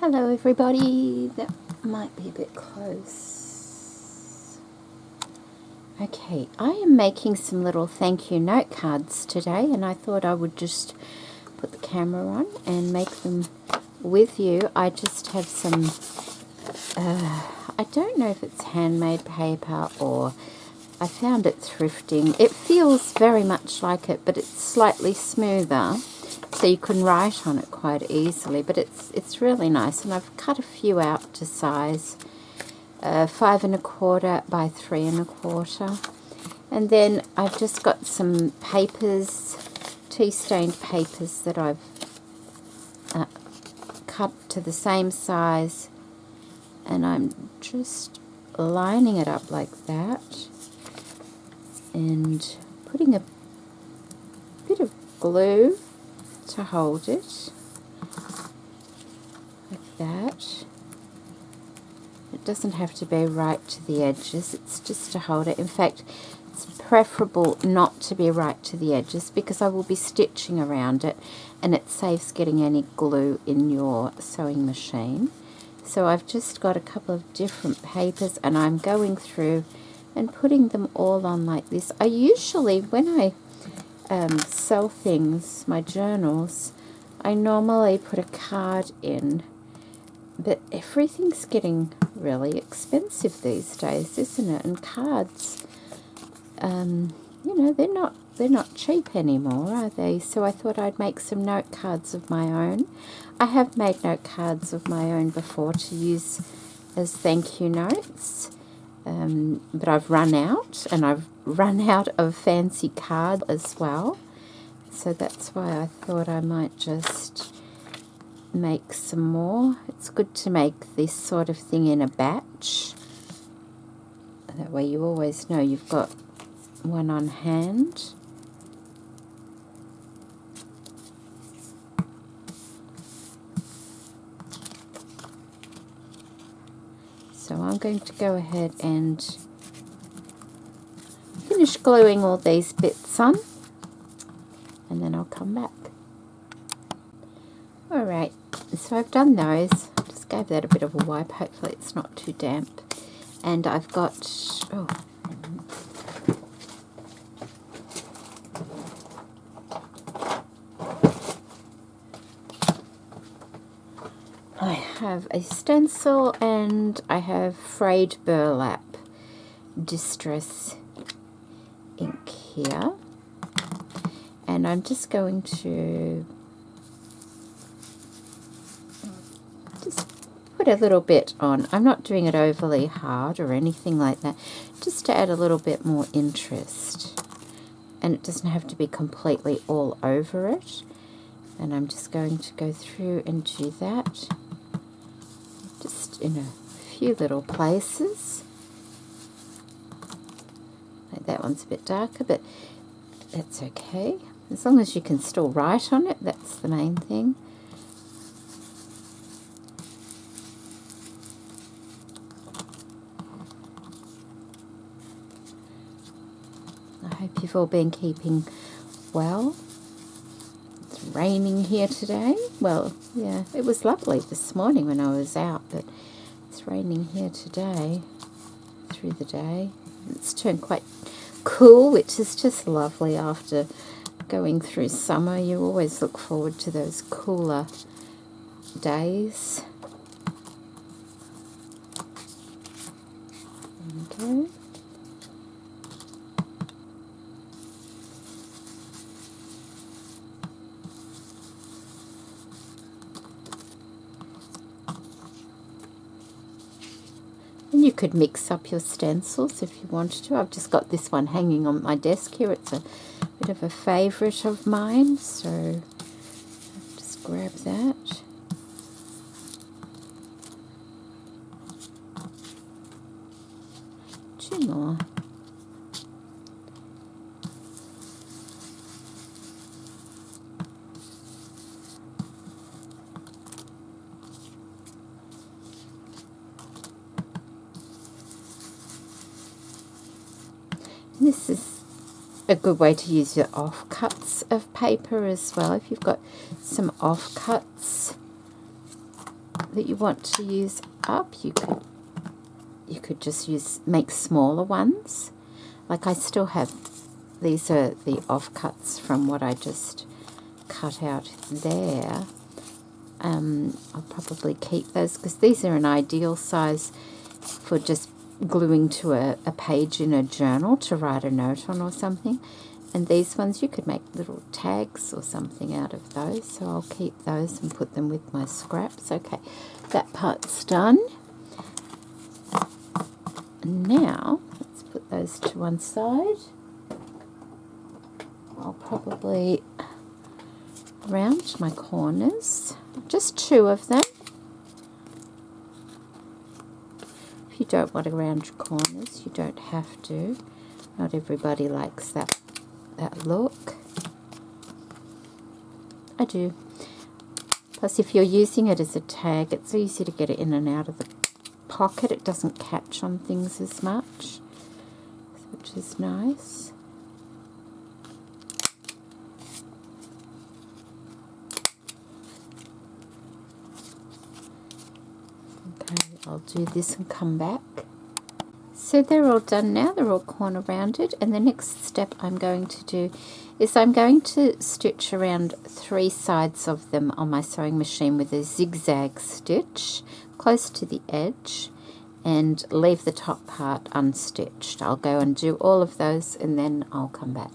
Hello everybody, that might be a bit close. Okay, I am making some little thank you note cards today, and I thought I would just put the camera on and make them with you. I just have some, I don't know if it's handmade paper or I found it thrifting. It feels very much like it, but it's slightly smoother, so you can write on it quite easily, but it's really nice. And I've cut a few out to size 5 1/4 by 3 1/4, and then I've just got some papers, tea stained papers that I've cut to the same size, and I'm just lining it up like that and putting a bit of glue to hold it like that. It doesn't have to be right to the edges, it's just to hold it. In fact, it's preferable not to be right to the edges because I will be stitching around it and it saves getting any glue in your sewing machine. So I've just got a couple of different papers and I'm going through and putting them all on like this. I usually, when I sell things, my journals, I normally put a card in, but everything's getting really expensive these days, isn't it? And cards, you know, they're not cheap anymore, are they? So I thought I'd make some note cards of my own. I have made note cards of my own before to use as thank you notes, but I've run out, and I've run out of fancy cards as well. So that's why I thought I might just make some more. It's good to make this sort of thing in a batch. That way you always know you've got one on hand. So I'm going to go ahead and finish gluing all these bits on, and then I'll come back. Alright, so I've done those. Just gave that a bit of a wipe. Hopefully it's not too damp. And I've got, I have a stencil and I have frayed burlap distress ink here, and I'm just going to just put a little bit on. I'm not doing it overly hard or anything like that, just to add a little bit more interest, and it doesn't have to be completely all over it. And I'm just going to go through and do that just in a few little places. Like that one's a bit darker, but that's okay. As long as you can still write on it, that's the main thing. I hope you've all been keeping well. It's raining here today. Well, yeah, it was lovely this morning when I was out, but it's raining here today through the day. It's turned quite cool, which is just lovely after going through summer. You always look forward to those cooler days. Okay. And you could mix up your stencils if you wanted to. I've just got this one hanging on my desk here. It's a bit of a favourite of mine, so I'll just grab that. Two more. This is a good way to use your offcuts of paper as well. If you've got some offcuts that you want to use up, you could just make smaller ones. Like I still have, these are the offcuts from what I just cut out there. I'll probably keep those because these are an ideal size for just gluing to a page in a journal to write a note on or something. And these ones, you could make little tags or something out of those. So I'll keep those and put them with my scraps. Okay, that part's done. And now, let's put those to one side. I'll probably round my corners. Just 2 of them. If you don't want to round your corners, you don't have to. Not everybody likes that look. I do. Plus, if you're using it as a tag, it's easy to get it in and out of the pocket. It doesn't catch on things as much, which is nice. I'll do this and come back. So they're all done now, they're all corner rounded, and the next step I'm going to do is I'm going to stitch around 3 sides of them on my sewing machine with a zigzag stitch close to the edge and leave the top part unstitched. I'll go and do all of those and then I'll come back.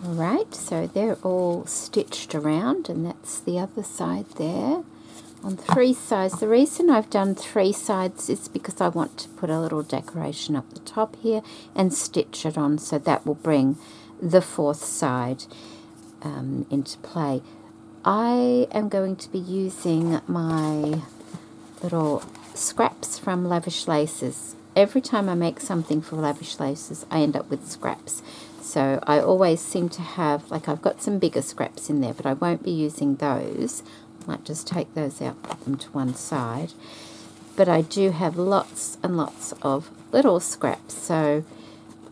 Alright, so they're all stitched around, and that's the other side there. On 3 sides. The reason I've done 3 sides is because I want to put a little decoration up the top here and stitch it on, so that will bring the 4th side into play. I am going to be using my little scraps from Lavish Laces. Every time I make something for Lavish Laces, I end up with scraps. So I always seem to have, like I've got some bigger scraps in there, but I won't be using those. Might just take those out, put them to one side. But I do have lots and lots of little scraps, so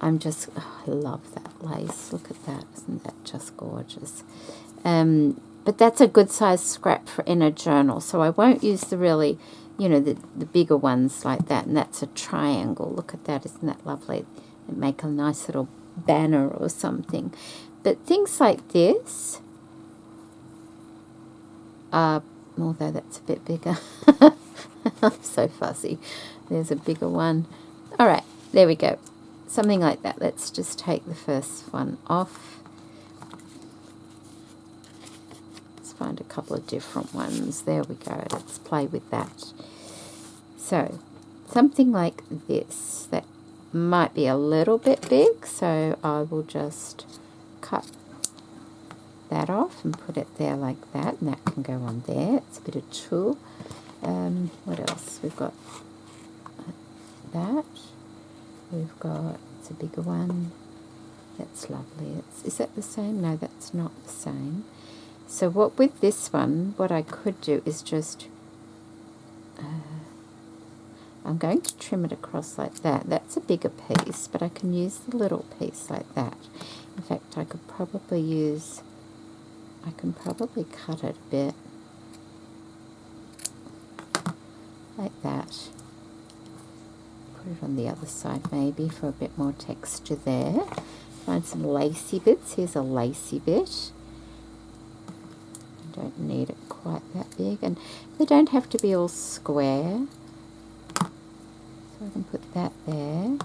I'm just, I love that lace. Look at that, isn't that just gorgeous? But that's a good size scrap for in a journal, so I won't use the really, you know, the bigger ones like that, and that's a triangle. Look at that, isn't that lovely? It make a nice little banner or something. But things like this, although that's a bit bigger. I'm so fussy. There's a bigger one. Alright, there we go. Something like that. Let's just take the first one off. Let's find a couple of different ones. There we go. Let's play with that. So, something like this. That might be a little bit big, so I will just cut that off and put it there like that, and that can go on there. It's a bit of tulle. What else? We've got that. We've got, it's a bigger one. That's lovely. Is that the same? No, that's not the same. So what with this one, what I could do is just, I'm going to trim it across like that. That's a bigger piece, but I can use the little piece like that. In fact, I could probably use, I can probably cut it a bit like that. Put it on the other side maybe for a bit more texture there. Find some lacy bits. Here's a lacy bit. I don't need it quite that big, and they don't have to be all square. So I can put that there.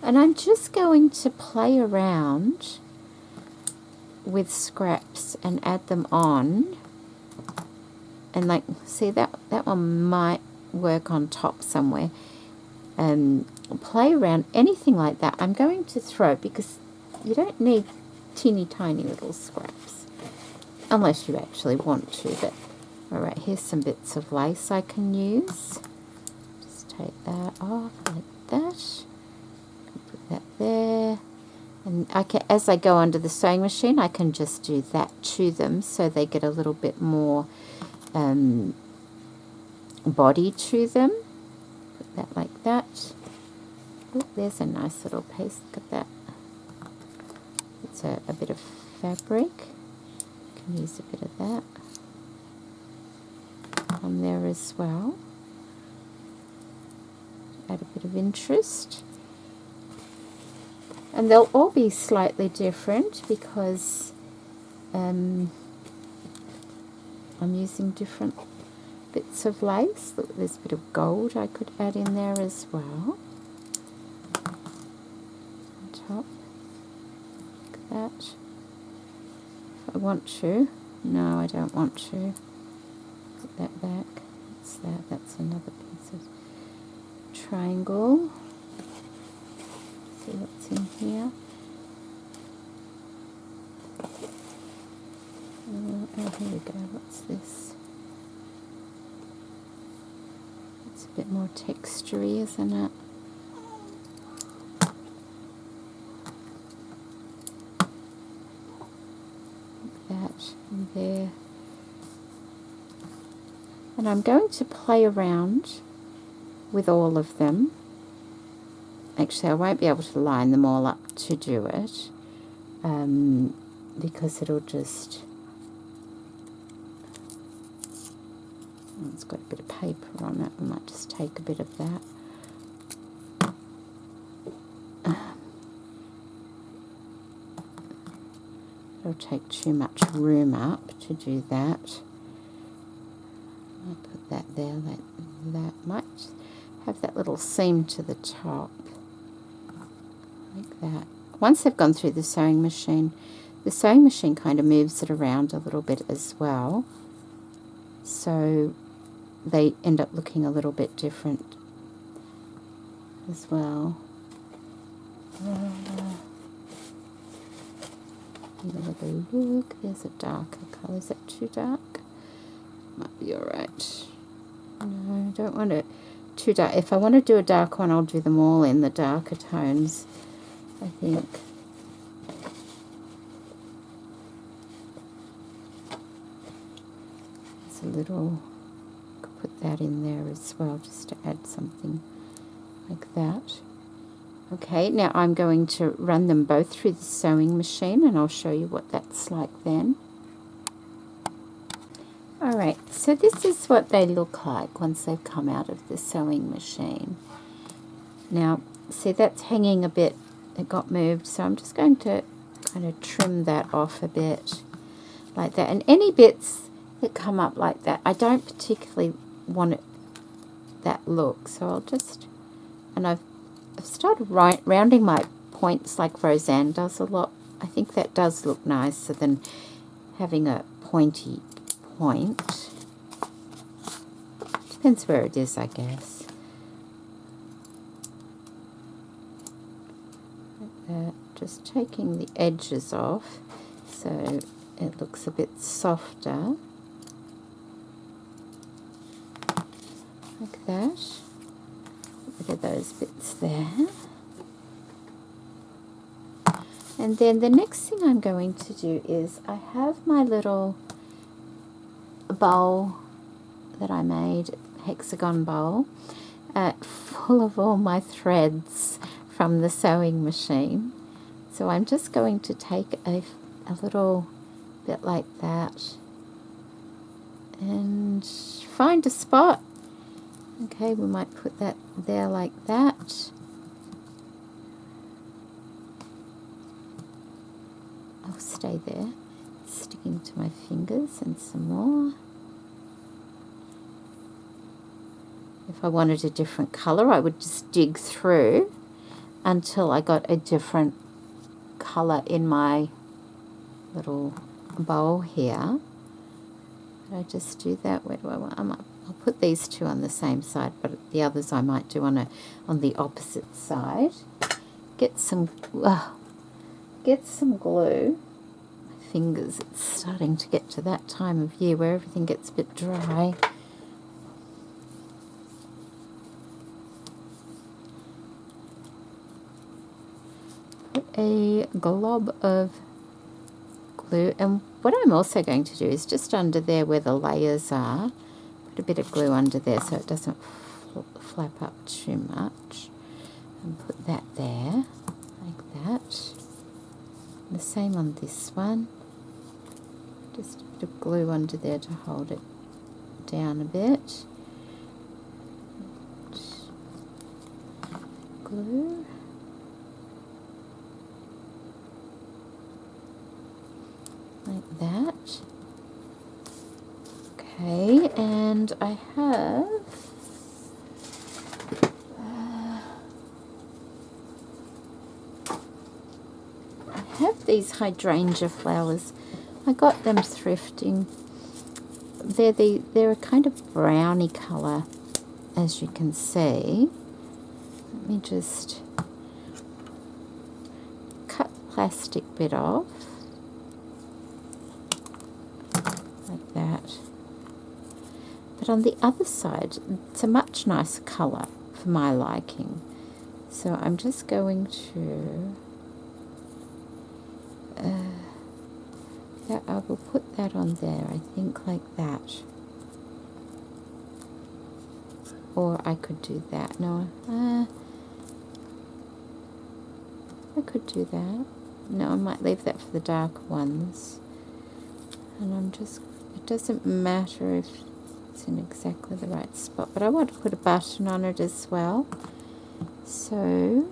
And I'm just going to play around with scraps and add them on, and like, see, that one might work on top somewhere, and play around anything like that. I'm going to throw, because you don't need teeny tiny little scraps unless you actually want to. But alright, here's some bits of lace I can use. Just take that off like that, put that there. And I can, as I go under the sewing machine, I can just do that to them so they get a little bit more body to them. Put that like that. Oh, there's a nice little piece. Look at that. It's a bit of fabric. You can use a bit of that. as well. Add a bit of interest. And they'll all be slightly different because I'm using different bits of lace. Look, there's a bit of gold I could add in there as well. On top, like that. If I want to. No, I don't want to. Put that back. What's that? That's another piece of triangle. See what's in here. Oh, here we go. What's this? It's a bit more textury, isn't it? Like that and there. And I'm going to play around with all of them. Actually, I won't be able to line them all up to do it because it'll just... Oh, it's got a bit of paper on it. I might just take a bit of that. It'll take too much room up to do that. I'll put that there like that. Might have that little seam to the top. Like that. Once they've gone through the sewing machine kind of moves it around a little bit as well. So they end up looking a little bit different as well. Have a look. There's a darker colour. Is that too dark? Might be alright. No, I don't want it too dark. If I want to do a dark one, I'll do them all in the darker tones, I think. There's a little, could put that in there as well, just to add something like that. Okay, now I'm going to run them both through the sewing machine and I'll show you what that's like then. Alright, so this is what they look like once they've come out of the sewing machine. Now, see that's hanging a bit, it got moved, so I'm just going to kind of trim that off a bit like that. And any bits that come up like that, I don't particularly want it that look, so I'll just, and I've started rounding my points like Roseanne does a lot. I think that does look nicer than having a pointy point. Depends where it is, I guess. Like that. Just taking the edges off so it looks a bit softer. Like that. Get rid of those bits there. And then the next thing I'm going to do is I have my little bowl that I made, hexagon bowl, full of all my threads from the sewing machine. So I'm just going to take a little bit like that and find a spot. Okay, we might put that there like that. I'll stay there, sticking to my fingers, and some more. If I wanted a different colour, I would just dig through until I got a different colour in my little bowl here. I just do that. Where do I want? I'll put these two on the same side, but the others I might do on the opposite side. Get some glue. My fingers, it's starting to get to that time of year where everything gets a bit dry. Put a glob of glue, and what I'm also going to do is just under there where the layers are, put a bit of glue under there so it doesn't flap up too much, and put that there like that. And the same on this one, just a bit of glue under there to hold it down a bit. glue. Like that. Okay, and I have these hydrangea flowers. I got them thrifting. They're a kind of browny colour, as you can see. Let me just cut the plastic bit off, like that. But on the other side, it's a much nicer colour for my liking. So I'm just going to, I will put that on there, I think, like that. Or I could do that. No, I could do that. No, I might leave that for the dark ones. And I'm just, it doesn't matter if it's in exactly the right spot, but I want to put a button on it as well. So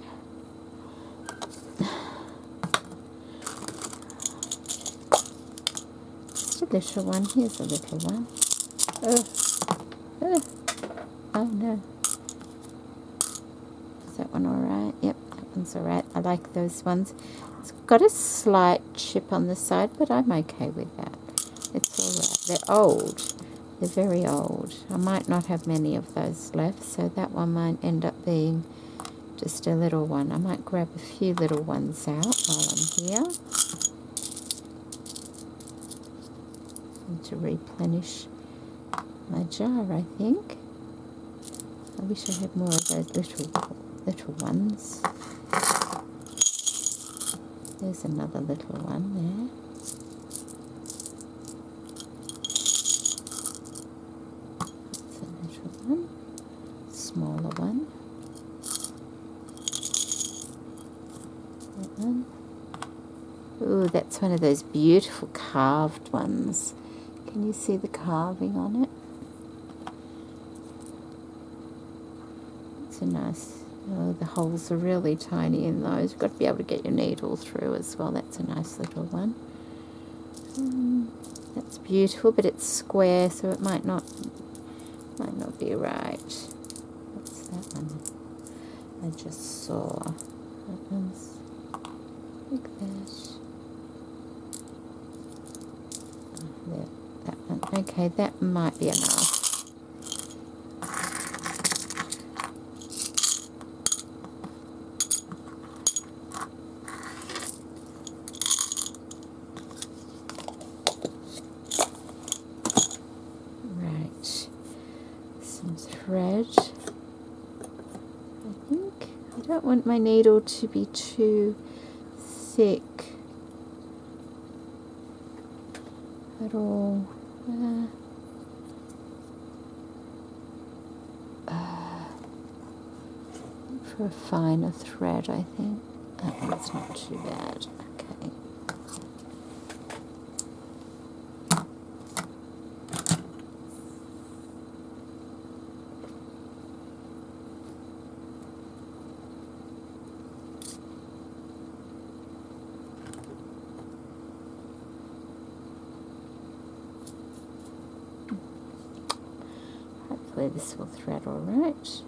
just a little one. Here's a little one. Oh no. Is that one alright? Yep, that one's alright. I like those ones. It's got a slight chip on the side, but I'm okay with that. It's alright. They're old. They're very old. I might not have many of those left, so that one might end up being just a little one. I might grab a few little ones out while I'm here. Need to replenish my jar, I think. I wish I had more of those little ones. There's another little one there. That's a little one. Smaller one. That one. Ooh, that's one of those beautiful carved ones. Can you see the carving on it? It's a nice, oh, the holes are really tiny in those. You've got to be able to get your needle through as well. That's a nice little one. That's beautiful, but it's square, so it might not be right. What's that one? I just saw. That one's like that. There, that one. Okay, that might be enough. Thread. I think I don't want my needle to be too thick at all. For a finer thread, I think. That one's not too bad. Okay. Hopefully this will thread all right.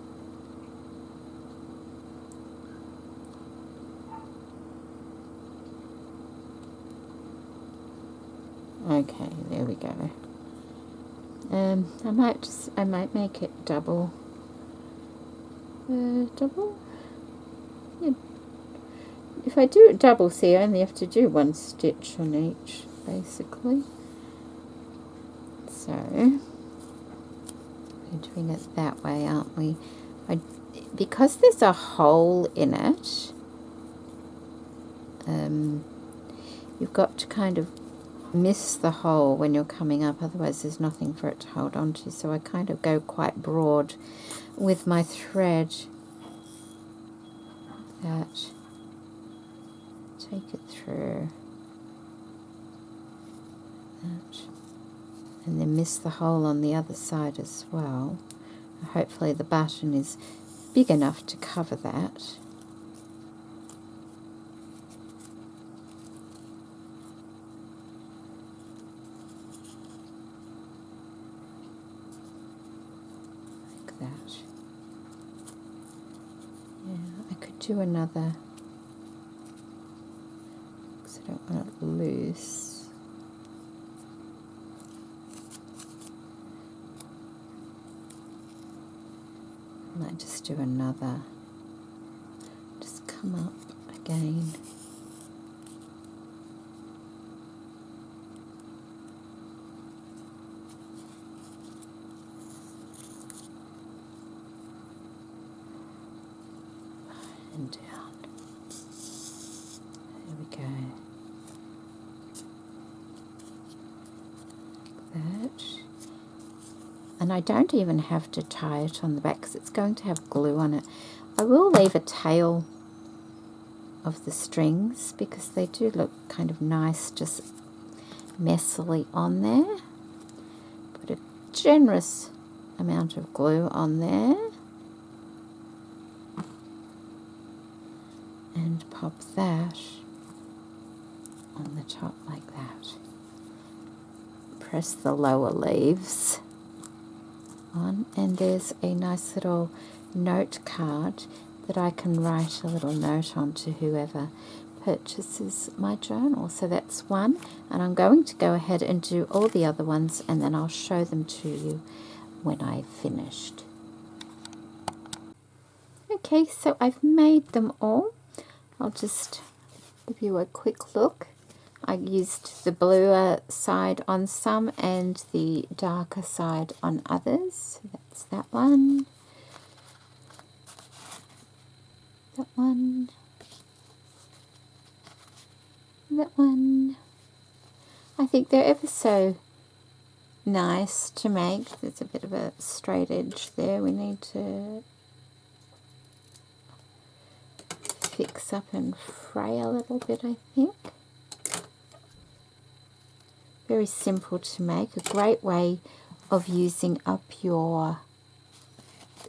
Okay, there we go. I might make it double. Double? Yeah. If I do it double, see, I only have to do one stitch on each, basically. So, we're doing it that way, aren't we? Because there's a hole in it, you've got to kind of miss the hole when you're coming up, otherwise there's nothing for it to hold on to. So I kind of go quite broad with my thread. That. Take it through. That. And then miss the hole on the other side as well. Hopefully the button is big enough to cover that. do another, because I don't want it loose. I might just do another, just come up again. And down. There we go. Like that. And I don't even have to tie it on the back because it's going to have glue on it. I will leave a tail of the strings because they do look kind of nice just messily on there. Put a generous amount of glue on there. And pop that on the top like that. Press the lower leaves on, and there's a nice little note card that I can write a little note on to whoever purchases my journal. So that's one, and I'm going to go ahead and do all the other ones, and then I'll show them to you when I've finished. Okay, so I've made them all. I'll just give you a quick look. I used the bluer side on some and the darker side on others. That's that one. That one. That one. I think they're ever so nice to make. There's a bit of a straight edge there. We need to fix up and fray a little bit, I think. Very simple to make, a great way of using up your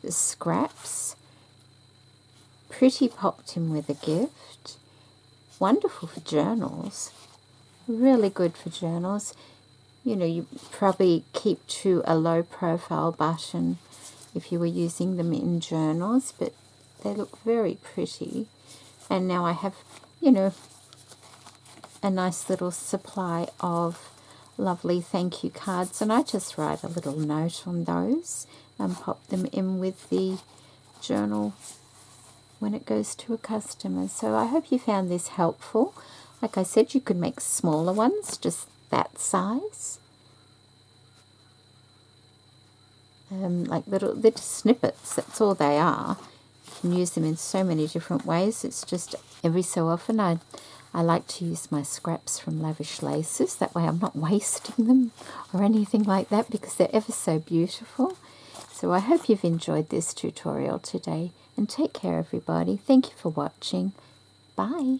scraps. Pretty popped in with a gift. Wonderful for journals. Really good for journals. You know, you probably keep to a low profile button if you were using them in journals, but they look very pretty. And now I have, you know, a nice little supply of lovely thank you cards, and I just write a little note on those and pop them in with the journal when it goes to a customer. So I hope you found this helpful. Like I said, you could make smaller ones, just that size. Like little snippets, that's all they are. You can use them in so many different ways. It's just every so often I like to use my scraps from Lavish Laces. That way I'm not wasting them or anything like that because they're ever so beautiful. So I hope you've enjoyed this tutorial today, and take care everybody. Thank you for watching. Bye.